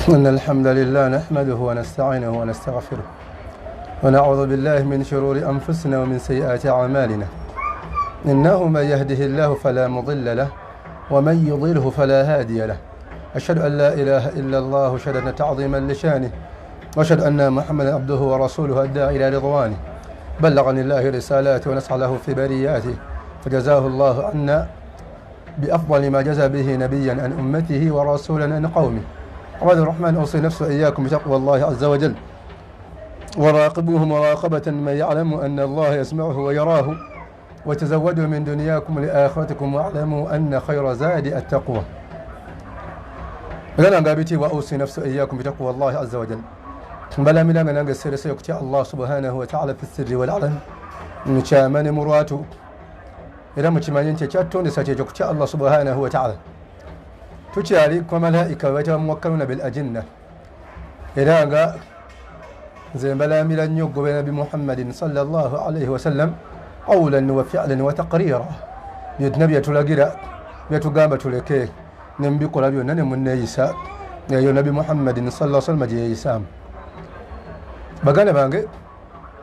إن الحمد لله نحمده ونستعينه ونستغفره ونعوذ بالله من شرور أنفسنا ومن سيئات أعمالنا إنه من يهده الله فلا مضل له ومن يضله فلا هادي له أشهد أن لا إله إلا الله شهادة تعظيما لشانه وأشهد أن محمدا عبده ورسوله الداعي إلى رضوانه بلغ عن الله رسالاته ونسعى له في برياته فجزاه الله عنا بأفضل ما جزى به نبيا عن أمته ورسولا عن قومه. عباد الرحمن، أوصي نفسي إياكم بتقوى الله عز وجل وراقبوه مراقبة من يعلم أن الله يسمعه ويراه وتزودوا من دنياكم لآخرتكم واعلموا أن خير زاد التقوى. لنا قابتي وأوصي نفسي إياكم بتقوى الله عز وجل. بلا من أن نقصر سيكتي الله سبحانه وتعالى في السر والعلن نشامن مراتو إذا متمانين تشاتون سيكتي الله سبحانه وتعالى تشاري كملائكة وتموكلون بالأجنة إذا قال زي بلا من أن يقبل نبي محمد صلى الله عليه وسلم قولا وفعلا وتقريرا يتنبي تلاقيرا يتقام تلكيه نبي قول أبيو ننم النيسا يا نبي محمد صلى الله عليه وسلم جي يسام بغانا بانغي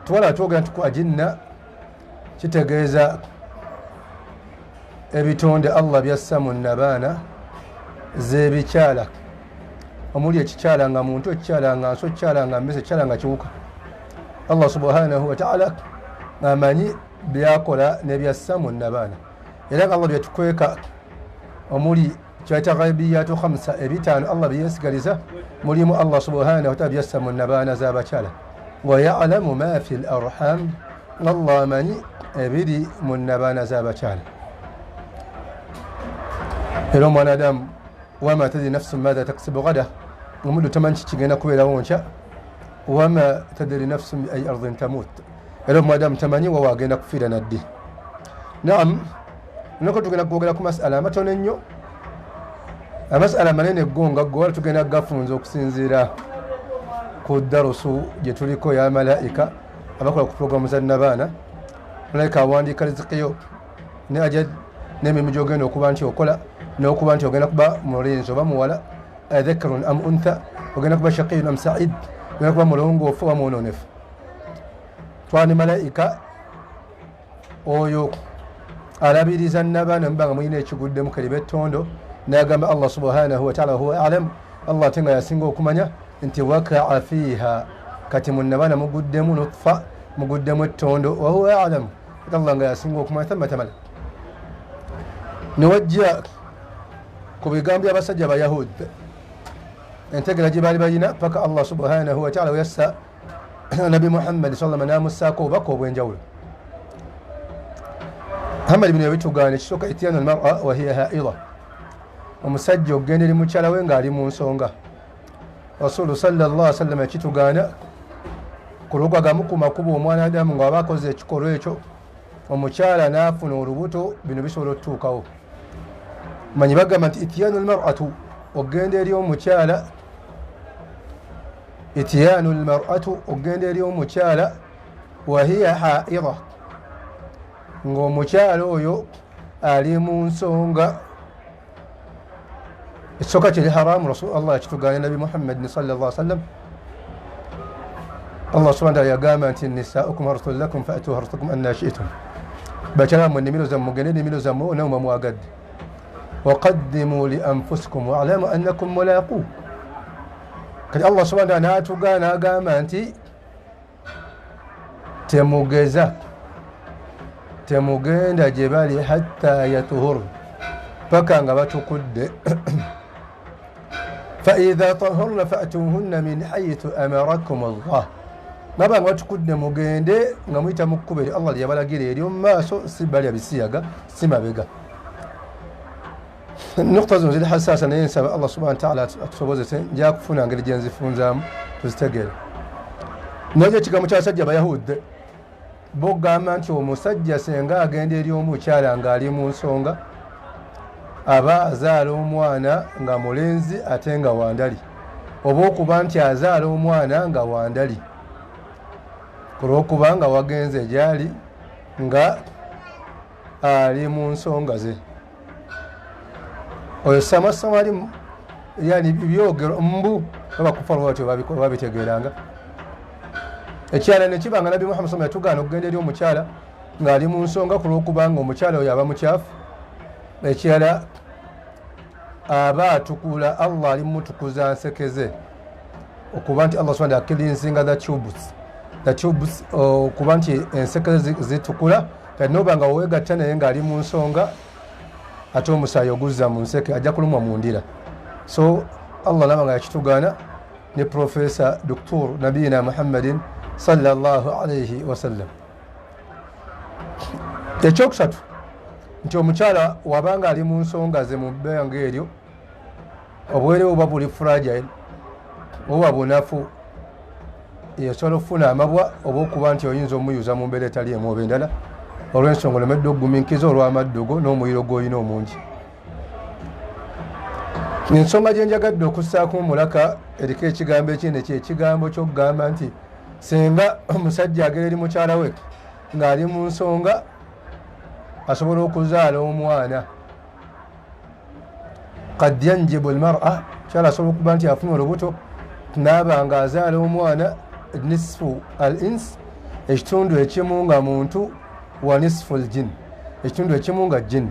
تولا توغان تكو أجنة تتغيزا ebitoonde Allah byassa mu nnabaana z'ebikyala omuli ekikyala nga muntu, ekikyala nga nso, ekikyala nga mmese, ekikyala nga kiwuka. Allah subhanahu wa ta'ala amanyi byakola nebyassa mu nnabaana era nga Allah byetukweka omuli kyayita ghaibiyatu khamsa ebitaano Allah byeyesigaliza mulimu Allah subhanahu wa ta'ala byassa mu nnabaana z'abakyala wa ya'lamu ma fi al-arham. Allah amanyi ebiri mu nnabaana z'abakyala. Era omwanadamu wama tadri nafsun madha taksibu ghadan omuntu tamanyi kigenda kubeerawo nkya wama tadri nafsun bi ayi ardin tamut era omwanadamu tamanyi wawe agenda kufiira naddi. Naam, nako tugenda kwogera ku masala amatono ennyo, amasala manene gonga gwala tugenda gafunza okusinziira ku darusu gye tuliko ya malaika abakola ku programu za nnabaana. Malaika awandiika rizikiyo ne ajad n'emirimu gy'ogenda okuba nti okola n'okuba nti ogenda kuba mulenzi oba muwala, adhakarun am untha, ogenda kuba shaqiyun am sa'id, ogenda kuba mulongoofu oba mwononefu. Twani malaika oyo alabiriza nnabaana muba nga mulina ekiguddemu kaliba ettondo n'agamba Allah subhanahu wa ta'ala huwa a'lam. Allah ate nga yasinga okumanya nti wakaa fiiha, kati mu nnabaana muguddemu nutfa, muguddemu ettondo, wa huwa a'lam, Allah nga yasinga okumanya thamma tamala. Newajja ku bigambo by'abasajja abayahudi entegera gye baali balina paka Allah subhanahu wa ta'ala weyassa nabi Muhammad sallallahu namussaako obubaka obw'enjawulo. Muhammad bino yabitugaana ekisooka ityanu almar'a wa hiya haida, omusajja okugenda eri mukyala we ng'ali mu nsonga. Rasulu sallallahu alaihi wasallam yakitugaana ku lugagamu ku makubo omwanadamu nga waba akoze ekikolwa ekyo omukyala n'afuna olubuto, bino bisobola okutuukawo. Manyi bagamba nti ityanu almar'atu, ogenda eri omukyala, ityanu almar'atu, ogenda eri omukyala wa hiya haida, ng'omukyala oyo ali mu nsonga. Ekisooka kiri haramu. Rasulullah yakitugaanya nabi Muhammad sallallahu alaihi wasallam. Allah subhanahu wa ta'ala yagamba nti nisaa'ukum harthun lakum fa'tu harthakum anna shi'tum, bakyala mmwe ennimiro zammwe mugende ennimiro zammwe onamu mwe mwagadde. Waqaddimu li anfusikum wa'lamu annakum mulaqu. Kati Allah subhanahu wa ta'ala n'atugaana agamba nti temugenda gye bali hatta yatuhurna, paka nga batukudde. Fa idha tahurna fa'tuhunna min haythu amarakum Allah, naba nga batukudde mugende nga muyita mu kkubo eri Allah lyabalagira eri mu maaso, si balya bisiyaga, si mabega. Nukta zino ziri hassasa naye nsaba Allah subhanahu wa ta'ala atusobozese nja kufuna ngeri gye nzifunzaamu tuzitegeere. Naye ekigambo ky'abasajja abayahudi bogamba nti omusajja senga agenda eri omukyala ng'ali mu nsonga aba azaala omwana nga mulenzi ate nga wandali, oba okuba nti azaala omwana nga wandali olw'okuba nga wagenze gyali nga ali mu nsonga ze. Oyo samasawalimu yani byogero mbu babakufaru batyo babitegeranga ekyala ne kibanga nabbi Muhammad sallallahu alaihi wasallam yatugaana okugenda eri omukyala ng'ali mu nsonga ku lw'okubanga omukyala oyo aba mukyafu ekyala aba atukula Allah ali mutukuza nsekeze okuba nti Allah subhanahu akirinsinga the tubes okuba nti ensekeze zitukula kati noba nga weegatta naye ng'ali mu nsonga ate omusaayi oguzza mu nseke ajja kulumwa mu ndira so Allah naba nga yakitugaana ne Professor Dr. Nabiyina Muhammadin sallallahu alayhi wasallam. Ekyokusatu nti omukyala wabanga ali mu nsonga ze mu bbanga eryo obwere oba buli fragile oba bunafu yesobola okufuna amabwa oba okuba nti oyinza omuyuza mu mbeera etali emu oba endala olw'ensonga olemedde okugumiikiza olw'amaddugo n'omuliro gw'olina omungi. Ensonga gye njagadde okussaako omulaka eriko ekigambo ekindi kyekigambo ky'okugamba nti singa omusajja agera eri mukyala we ng'ali mu nsonga asobola okuzaala omwana qad yanjibu almar'a kyala asobola okuba nti afuna olubuto naaba nga azaala omwana nisfu al ins ekitundu ekimu nga muntu wa nisfu al jin ekitundu ekimu nga jin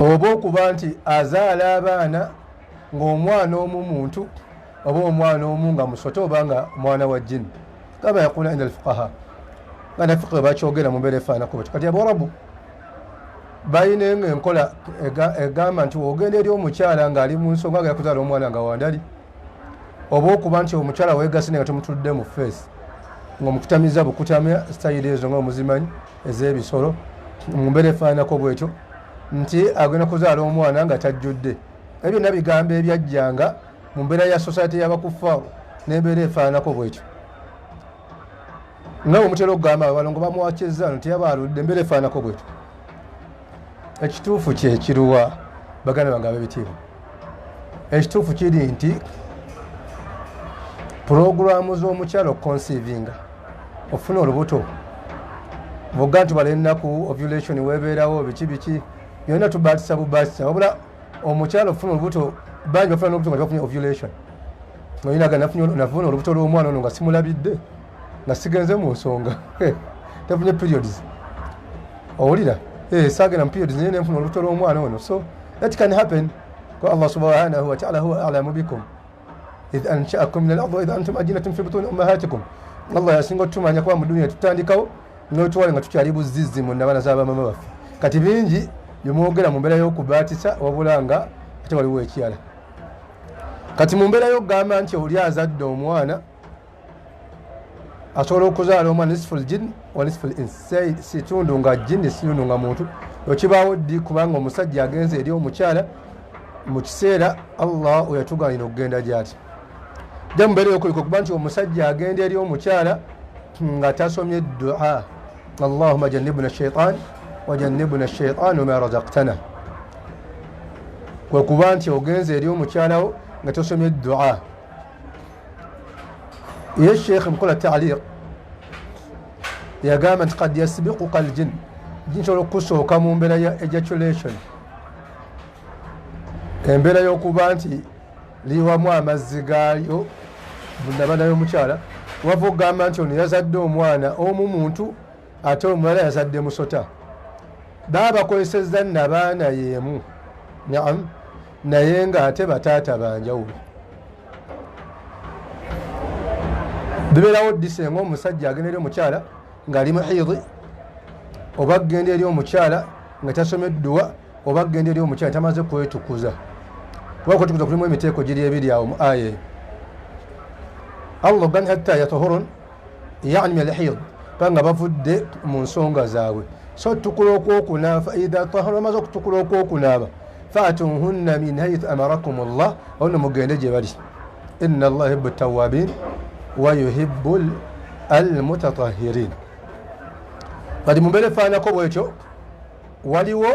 oba okuba nti azaala abaana ng'omwana omu muntu oba omwana omu nga musoto oba nga mwana wa jin kama yakuna inda alfuqaha nga nafiqe bakyogera mu mbeera efaanako bwekyo kati abawarabu balina enkola egamba nti ogenda eri omukyala ng'ali mu nsonga nga yakuzaala omwana nga wandali oba okuba nti omukyala weegase nga tomutudde mu feesi ng'omukutamiza bukutamya sitayiri ezo nga omuzimanyi ez'ebisolo mu mbeera efaanako bwekyo nti agenda kuzaala omwana nga tajjudde ebyo byonna bigambo ebyajjanga mu mbeera ya society y'abakufaaru n'embeera efaanako bwekyo nga omutera okugamba abalongo bamuwakizza nti yaba aludde embeera efaanako bwekyo. Ekituufu kyekiruwa baganda bange ab'ebitiibwa ekituufu kiri nti puroguramu z'omukyalo okuconcevinga ofuna olubuto bwogga nti bala ennaku ovulation weebeerawo biki byonna tubaatisa bubaatisa wabula omukyalo ofuna olubuto bangi bafuna n'olubuto nga tebafunye ovulation oyinaga nafuna olubuto lw'omwana ono nga simulabidde nga sigenze mu nsonga tafunye periods owulira sagenda mu periods naye nenfuna olubuto lw'omwana ono so that can happen ko Allah subhanahu wa ta'ala huwa a'lamu bikum idh ansha'akum min al-ardhi wa idh antum ajinatun fi butuni ummahatikum Allah yasinga otumanya kuba mu dunia tutandikawo n'otuwale nga tukyali buzizzi mu nabana z'abamama baffe kati bingi byemwogera mu mbeera y'okubaatisa wabula nga ate waliwo ekirala kati mu mbeera y'okugamba nti oli azadde omwana asobola okuzaala omwana nisful jin wa nisful ins situndu nga jini situndu nga muntu okibaawo ddi kubanga omusajja agenze eri omukyala mu kiseera Allah oyatugaanira okugenda gy'ati dde mu mbeera y'okuliko okuba nti omusajja agenda eri omukyala nga tasomye dua Allahumma jannibna shaitan wajannibna shaitan ma razaqtana kwe kuba nti ogenze eri omukyalawo nga tosomye dua. Ye Sheikh mukola ta'liq yagamba nti qad yasbiquka aljin jin sobola okusooka mu mbeera ya ejaculation embeera y'okuba nti liwamu amazzi gaayo bunabana y'omukyala wava okugamba nti ono yazadde omwana omu muntu ate omulala yazadde musota baba bakozesezza nabaana yeemu naam naye ng'ate bataata banjawulo bibeerawo ddi senga omusajja agenda eri omukyala ng'ali muhiidi oba agenda eri omukyala nga tasomeddwa oba agenda eri omukyala tamaze kwetukuza kuba kwetukuza kulimu emiteeko giri ebiri awo mu aya Allah gani hatta yatahurun yani min alhiid panga bavudde mu nsonga zaabwe so tukula okwokunaaba fa idha tahara bamaze okutukula okwokunaaba faatuhunna min haythu amarakum Allah ono mugende gye bali inna Allah yuhibbu at-tawwabin wa yuhibbu al-mutatahhirin. Kati mu mbeera efaanako bwekyo waliwo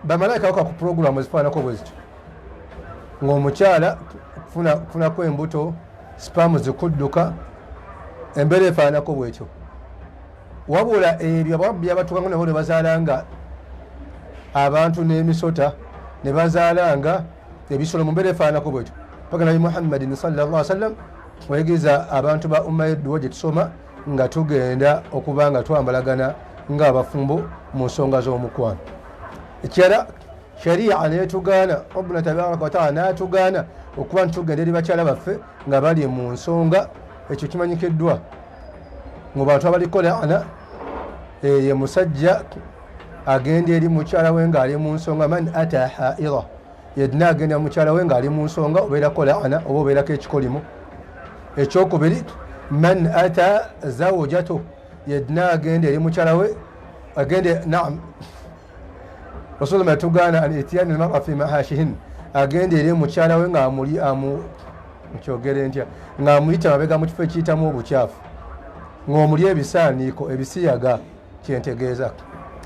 bamalayika bakola ku puroguramu ezifaanako bwezityo ng'omukyala kufunako embuto spaamu zikudduka embeera efaanako bwekyo wabula ebyo ababbi abatuukango nabo ne bazaalanga abantu n'emisota ne bazaalanga ebisolo mu mbeera efaanako bwetyo paka nabi muhammadin sallallahu wasallam wayigiriza abantu ba umma yedduwa gye tusoma nga tugenda okuba nga twambalagana ng'abafumbo mu nsonga z'omukwano. Ekirala sharia netugaana rabbuna tabaraka wataala natugaana okuba ntitugenda eri bakyala baffe nga bali mu nsonga. Ekyo kimanyikiddwa mu bantu abaliko laana ye musajja agenda eri mukyala we ng'ali mu nsonga. Man ata haira yedina agenda mukyala we ng'ali mu nsonga obeerako laana oba obeerako ekikolimu. Ekyokubiri man ata zawjatu yedina agenda eri mukyala we agende naam rasulullah yatugaana an itiyani almar'a fi mahashihin agenda eri mukyala we ng'amuli mukyogere ntya ng'amuyita mabega mu kifo ekiyitamu obukyafu ng'omuli ebisaaniiko ebisiyaga kyentegeeza.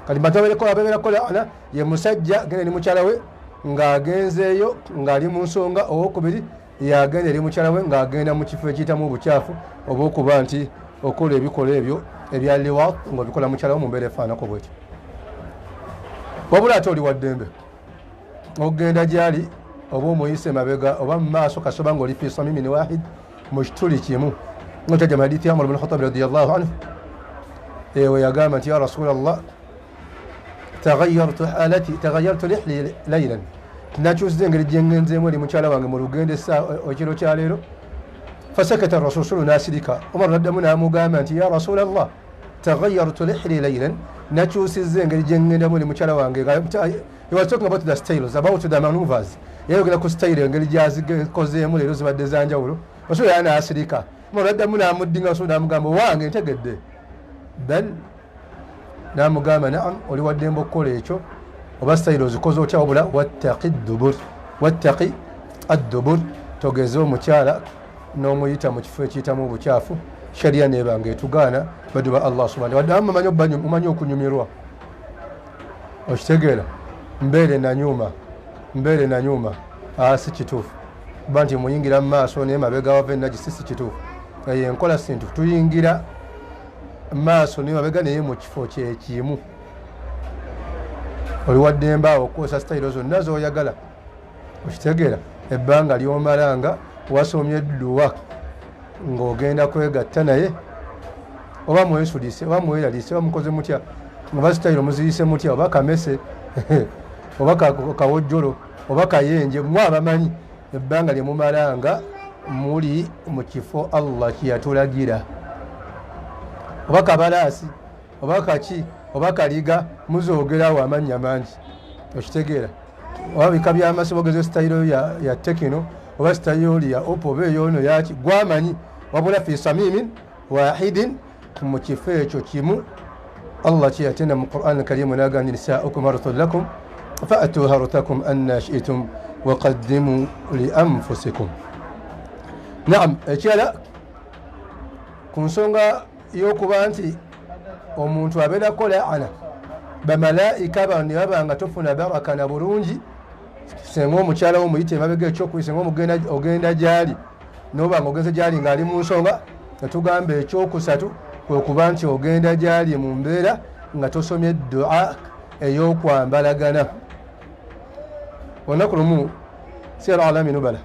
Kati bantu abeerako laana ye musajja agenda eri mukyala we ng'agenzeeyo ng'ali mu nsonga. Owokubiri yagenda eri mukyala we ng'agenda mu kifo ekiyitamu obukyafu oba okuba nti okola ebikola ebyo ebya liwaat ng'obikola mukyala we mu mbeera efaanako bwetyo. Wabula ate oli waddembe ogenda gyali oba omuyise mabega oba mu maaso kasoba ng'oli fi samimin wahid mu kituli kimu. Notajja mu hadithi ya Umar ibn Khattab radiyallahu anhu we yagamba nti ya rasulallah tagayyartu lihli laylan nakyusiza engeri gyengenzeemu eri mukyala wange mu lugendo ekiro kya leero. Fasakata rasul sulu nasirika. Umar naddamu n'amugamba nti ya rasulallah tagayyartu lihli laylan nakyusiza engeri gyengendamu eri mukyala wange. He was talking about the styles, about the maneuvers. Yayogera ku style engeri gyazikozeemu leero zibadde zanjawulo. Rasul n'asirika. Umar naddamu n'amuddinga rasul n'amugamba wange ntegedde bal n'amugamba naam oli waddembe okukola ekyo oba style ozikoze otya wabula wattaqi addubur togeze omukyala n'omuyita mu kifo ekiyitamu obukyafu. Sharia nebanga etugaana baddu ba Allah subhanahu wa ta'ala. Mumanyi okunyumirwa okitegeera mbeere nanyuma si kituufu kuba nti muyingira mu maaso naye mabega wava enajisi si kituufu. Enkola sintu tuyingira maaso naye mabega naye mu kifo kyekimu. Oli waddembe awo okukozesa sitayiro zonna z'oyagala okitegeera ebbanga ly'omalanga wasomye edduwa ng'ogenda kwegatta naye oba mwesudise oba mweralise oba mukoze mutya oba sitayiro muziyise mutya oba kamese oba kawojjolo oba kayenje mwe abamanyi ebbanga lye mumalanga muli mu kifo Allah kyeyatulagira. Oba kabalaasi oba kaki oba kaliga muzoogerawo amannya mangi okitegeera. Oba bika by'amasibo gezo sitayiro ya tekino oba sitayiro ya opo oba eyoono yaki gwamanyi wabula fi samimin wahidin mu kifo ekyo kimu. Allah kyeyatenda mu Qur'an al-Karim n'agamba nisaa'ukum harthun lakum fa'tu harthakum anna shi'tum wa qaddimu li anfusikum. Naam, ekirala ku nsonga y'okuba nti omuntu abeerako laana bamalayika bano ne baba nga tofuna baraka na bulungi senga omukyala wo muyite emabega ekyokubiri senga ogenda gyali noba nga ogenze gyali ng'ali mu nsonga netugamba ekyokusatu kwe kuba nti ogenda gyali mu mbeera nga tosomye dua ey'okwambalagana. Olunaku lumu siyar alami nubala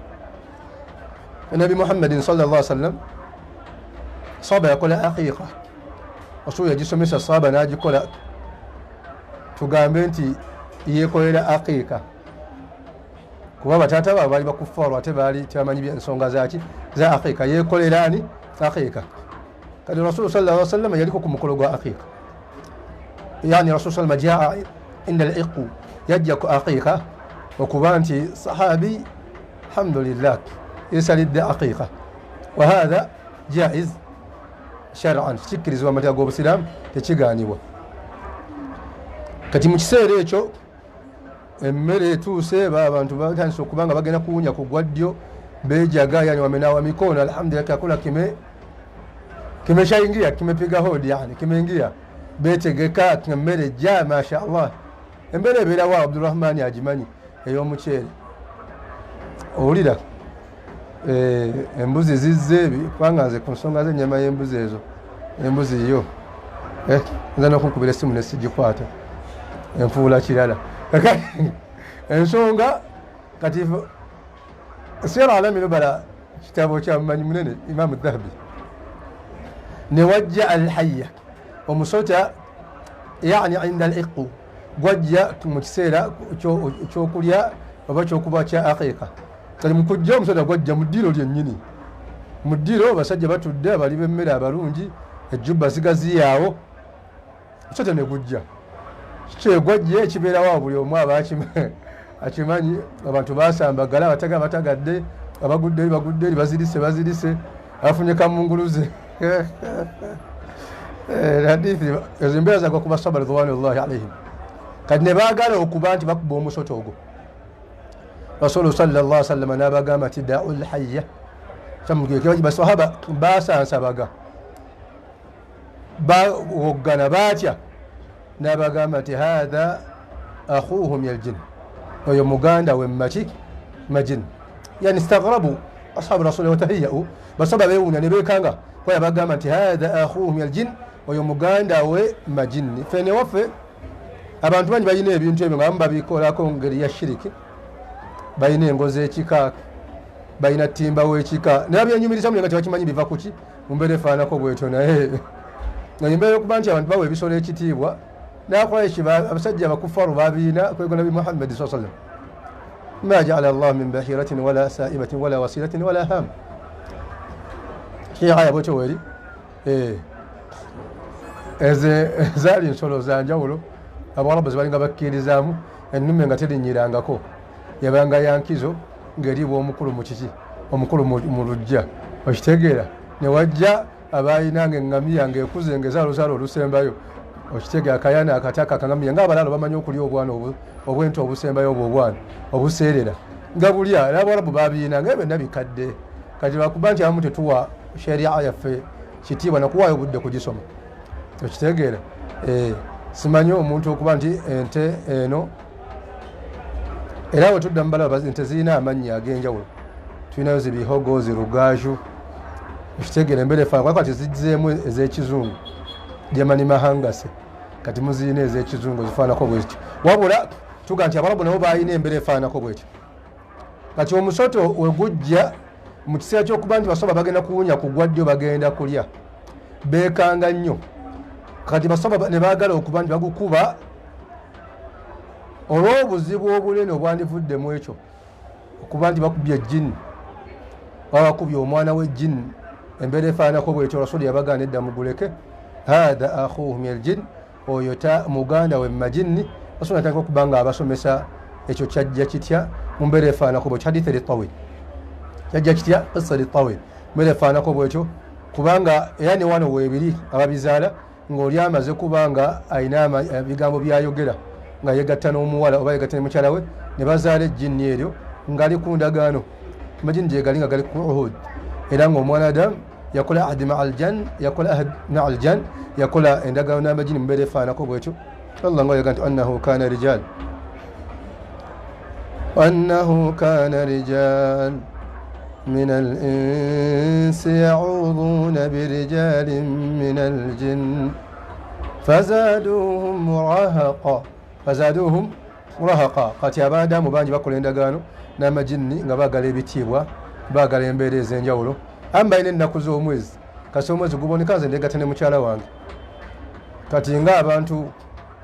nabi muhammadin sallallahu alaihi wasallam sahaba yakola aqiqa rasul yagisomesa sahaba n'agikola tugambe nti yekolera aqiqa kuba bataata baabwe baali bakufaaru ate baali tebamanyi ensonga zaki za aqiqa yekolera ani aqiqa. Kati rasul sallallahu alaihi wasallam yaliko ku mukolo gwa aqiqa yani rasul sallallahu jaa inda al-iqu yajja ku aqiqa okuba nti sahabi alhamdulillah yesalidde aqiqa wa hadha jaiz shar'an kikkirizibwa amateeka g'obusiraamu tekigaanibwa. Kati mu kiseera ekyo emmere etuuse abantu batandise okuba nga bagenda kuwunya ku gwaddyo bejaga yani wamenawa mikono alhamdulillah kakula kimeshaingia kimepiga hodi yani kimeingia betegeka emmere ja mashaallah emmere ebeera wa Abdurrahmani agimanyi ey'omuceere owulira embuzi zizze kubanga nze ku nsonga z'ennyama y'embuzi ezo embuzi yo nza n'okunkubira essimu ne sigikwata enfuula kirala ensonga kati sira alami lubala kitabo kya mumanyi munene Imam Dhahabi ne wajja alhayya omusota yani inda aliqu gwajja mu kiseera kyokulya oba kyokuba kya aqiqa kati mukujja omusota gwajja mu ddiro lyennyini mu ddiro basajja batudde abali b'emmere abalungi ejjubba zigaziyaawo musota ne gujja kyegwajja ekibeerawo buli omu aba akimanyi abantu basambagala batagadde abagudde eri bazirise afunye kamunguluze hadithi ezo embeera zagwa ku basahaba ridwanullahi alaihim kati ne baagala okuba nti bakuba omusota ogwo rasulu sallallahu alaihi wasallam n'abagamba nti da'u lhayya kyamugekebaki basahaba basansabaga bawoggana batya n'abagamba nti hatha akhuhum yaljin oyo muganda we maki majin yani istaghrabu ashabu rasuli watahiyau basaba bewunya ne bekanga kwa bagamba nti hatha akhuhum yaljin oyo muganda we majini fene wafe abantu banyi bayina ebintu ebyo nga babikolako ngeri ya shiriki bayina engozi ekika bayina timba w'ekika naye byenyumiriza mu nga tebakimanyi biva kuki mumbeera efaanako bwetyo naye nga embeera yokuba nti abantu bawa ebisolo ekitiibwa n'akuraishi abasajja abakufaru babiina kwego nabi Muhammad sallallahu alaihi wasallam ma ja'ala Allah min bahiratin wala sa'ibatin wala wasilatin wala ham hii aya bwetyo weri zaali nsolo za njawulo abawarabu zibalinga bakkirizaamu ennume nga terinyirangako yabanga yankizo ng'eriibwa omukulu mu kiki omukulu mu lujja okitegeera ne wajja abayinanga eŋŋamiya ng'ekuze ng'ezaalozaalo olusembayo okitegeera akayana akataka akaŋŋamiya ng'abalaalo bamanyi okulya obwana obwento obusembayo obwo obwana obuseerera nga bulya n'abawarabu babiyinanga ebyo byonna bikadde kati bakuba nti abamu tetuwa sheria yaffe kitiibwa nakuwaayo obudde kugisoma okitegeera simanyi omuntu okuba nti ente eno era we tudda mubalaba ente zirina amannya ag'enjawulo tulinayo zibihogo zirugaju okitegeera embeera efaana kati zizeemu ez'ekizungu Germany mahangase kati muzirina ez'ekizungu zifaanako bwekyo wabula tuga nti abalabu nabo balina embeera efaanako bwekyo kati omusoto wegujja mu kiseera ky'okuba nti basaba bagenda kuwunya ku gwaddyo bagenda kulya beekanga nnyo kati basaba ne baagala okuba nti bagukuba olw'obuzibu obunene obwandivuddemu ekyo okuba nti bakubye ejjini oba bakubye omwana w'ejjini embeera efaanako bwekyo rasuli yabagaana edda muguleke hatha akhuhum yaljin oyo muganda we majini rasuli atandika okuba nga abasomesa ekyo kyajja kitya mu mbeera efaanako bwekyo hadithi litawil kyajja kitya qissa litawil mbeera efaanako bwekyo kubanga era ne wano weebiri ababizaala ng'oli amaze kubanga ayina ebigambo byayogera nga yegatta n'omuwala oba yegatta ne mukyala we ne bazaala ejjini eryo ng'ali ku ndagaano amajini gyegali nga gali ku uhud era ng'omwana adamu yakola ahdi maa aljan yakola ahd maa aljan yakola endagaano n'amajini mu mbeera efaanako bwekyo allah nga yaga nti annahu kana rijal من الإنس يعوذون برجال من الجن فزادوهم مرهقا kati abadamu bangi bakola endagaano n'amajini nga baagala ebitiibwa baagala embeera ez'enjawulo amba balina ennaku z'omwezi kasi omwezi guboneka nze ndegatta ne mukyala wange kati nga abantu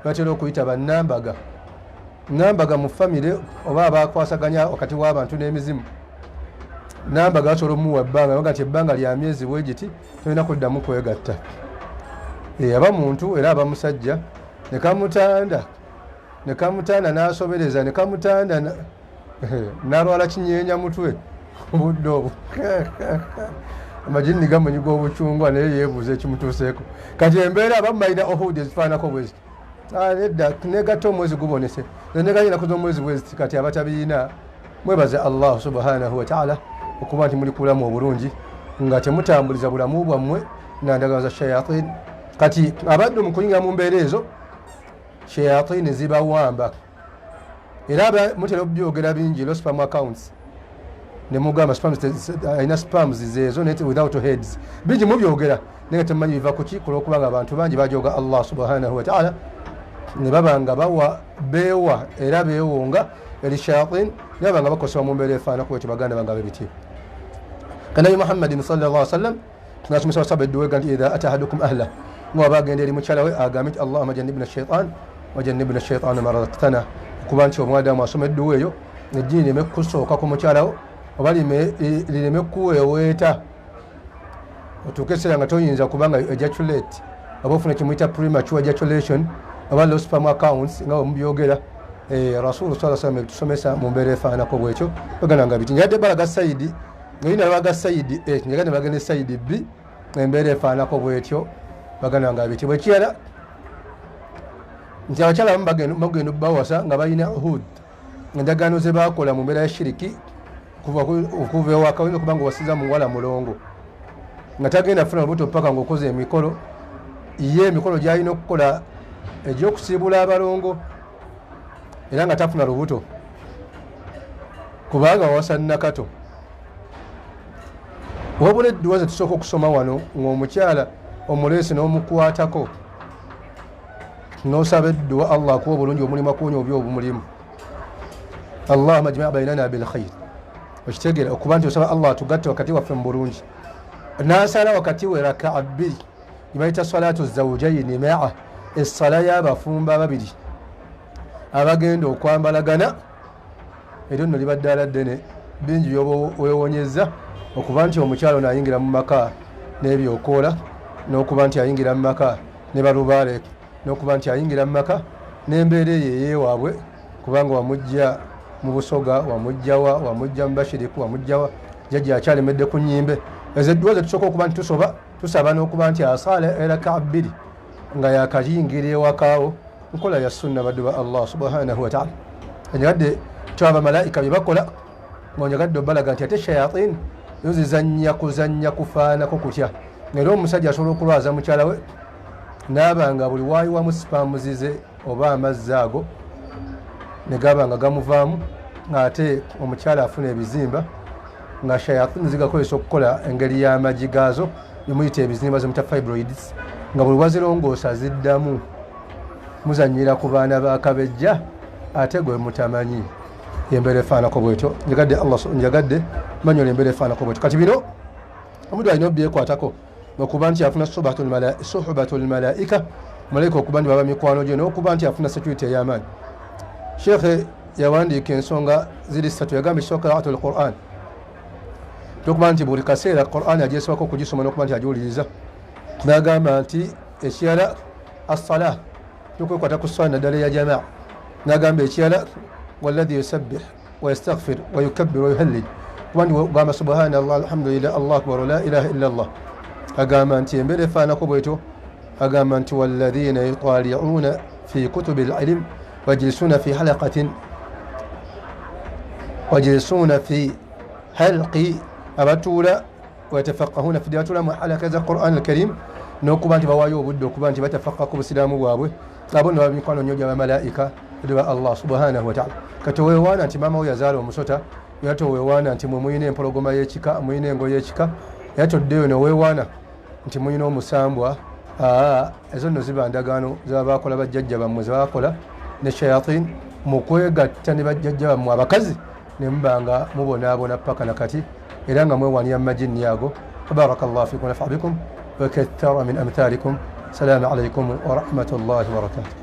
batera okuyita bannambaga mu famire oba abakwasaganya wakati w'abantu n'emizimu nambaga basobola omuwa ebbanga baga nti ebbanga lya myezi bwegiti tolina kuddamu kwegatta aba muntu era aba musajja nekamutanda n'asobereza nekamutanda n'alwala kinyeenya mutwe obudde obwo amajini gamunyiga obucungwa naye yeebuuza ekimutuuseeko kati embeera abamu balina ohudi ezifaanako bweziti nedda negatta omwezi gubonese neganyinaku z'omwezi bweziti kati abatabiina mwebaze allah subhanahu wataala okuba nti muli kulamu obulungi nga temutambuliza bulamu bwammwe nandagaano za shayatin kati abadde mu kuyingira mu mbeera ezo shayatin zibawamba era mutera okubyogera bingi lo spam accounts ne mugamba alina spams zeezo without heads bingi mubyogera naye temumanyi biva kuki kulwokuba nga abantu bangi bajoga allah subhanahu wataala ne baba nga bawa beewa era beewonga eri shayatin ne baba nga bakosoba mu mbeera efaanako bwetyo baganda bange ab'ebitiibwa kanabi muhammadin sallallahu alaihi wasallam tunasomesa basaba edduwega nti idha ata ahadukum ahla nga waba agenda eri mukyala we agambe nti allahumma jannibna shaitan wajannibna shaitana ma razaqtana okuba nti omwadamu asoma edduwa eyo eddiini lireme kusooka ku mukyalawo oba lireme kuweweeta otuuke ekiseera nga toyinza kubanga ejaculate oba ofuna kimuyita premature ejaculation oba low sperm accounts nga wemubyogera rasulu sa sallam tusomesa mu mbeera efaanako bwekyo baganda nga biti njadde balaga sayidi ngayina baga sayidi njagande bagende sayidi b embeera efaanako bwetyo baganda nga biti bwekiyala nti abakyala bamu bagenda bawasa nga balina uhud endagaano ze bakola mu mbeera ya shiriki okuva ewaka oyinza okuba nga wasiza muwala mulongo nga tagenda funa lubuto paka ngaokoze emikolo ye emikolo gyalina okukola egyokusiibula abalongo era nga tafuna lubuto kubanga wawasa nakato wabula edduwa ze tusooka okusoma wano ng'omukyala omuleesi n'omukwatako nosaba edduwa allah akuwa obulungi omulimu akuwonya obi obumulimu allahumma jmaa bainana bilkhair okitegeera okuba nti osaba allah atugatte wakati waffe mu bulungi nasala wakati we rakaa bbiri ibayita salatu zawjaini maa essala y'abafumba babiri abagenda okwambalagana eryo nno libadde ala ddene bingi byoba wewonyeza okuba nti omukyalo naayingira mu maka n'ebyokoola n'okuba nti ayingira mu maka ne balubaale n'okuba nti ayingira mu maka n'embeera eyo eyeewaabwe kubanga wamujja mu busoga wamujjawa wamujja mu bashiriku wamujjawa jjajja akyalemedde ku nnyimbe ezo edduwa ze tusooka okuba nti tusaba n'okuba nti asaala eraka bbiri nga yakayingira ewakaawo nkola ya sunna baddu ba allah subhanahu wataala enyagadde twaba malaika bye bakola ngaonyagadde obalaga nti ate shayatin yo zizanya kuzanya kufaanako kutya ngaera omusajja asobola okulwaza mukyala we naabanga buli waayiwamu sipamuzize oba amazzi ago ne gaba nga gamuvaamu ng'ate omukyala afuna ebizimba nga shayatin zigakozesa okukola engeri y'amagi gaazo bimuyita ebizimba zemuyita fibroids nga buli wazirongoosa ziddamu muzanyira ku baana bakabejja ate gwe mutamanyi embeera efaanako bwetyo njagadde manyola embeera efaanako bwetyo kati bino omuntu alina obyekwatako okuba nti afuna suhbatu lmalaika malaika okuba nti baba mikwano gye n'okuba nti afuna security ey'amaanyi sheekhe yawandiika ensonga ziri ssatu yagamba ekisooka qiraatu lquran tokuba nti buli kaseera quran agyesibako okugisoma n'okuba nti agiwuliriza nagamba nti ekirala assala tokwekwata ku swala naddala eya jamaa nagamba ekirala waladhi yusabbih wayastaghfir wayukabbir wayuhallil kuba nti ogamba subhana allah alhamdulillah allah akbar la ilaha illa allah agamba nti embeera efaanako bwetyo agamba nti walladhina yutali'una fi kutubi lilm wajlisuna fi halaqatin wajlisuna fi halqi abatuula wayatafaqahuna fi batuula mu halaka za quran alkarim n'okuba nti bawaayo obudde okuba nti batafaqqa ku busiraamu bwabwe abo no baba mikwano nnyo gy'abamalaika edwa allah subhanahu wataala kati oweewaana nti maama we yazaala omusota era toweewaana nti mwe muyina empologoma y'ekika muyina engo y'ekika era toddeyo noweewaana nti muyina omusambwa ezo nno ziba ndagaano zeba bakola bajjajja bammwe zebakola ne shayatin mu kwegatta ne bajjajja bammwe abakazi ne mubanga mubonaabona paka nakati era nga mwewaanira mu majinni ago tabaraka llahu fikum nafa bikum وكثر من أمثالكم. السلام عليكم ورحمة الله وبركاته.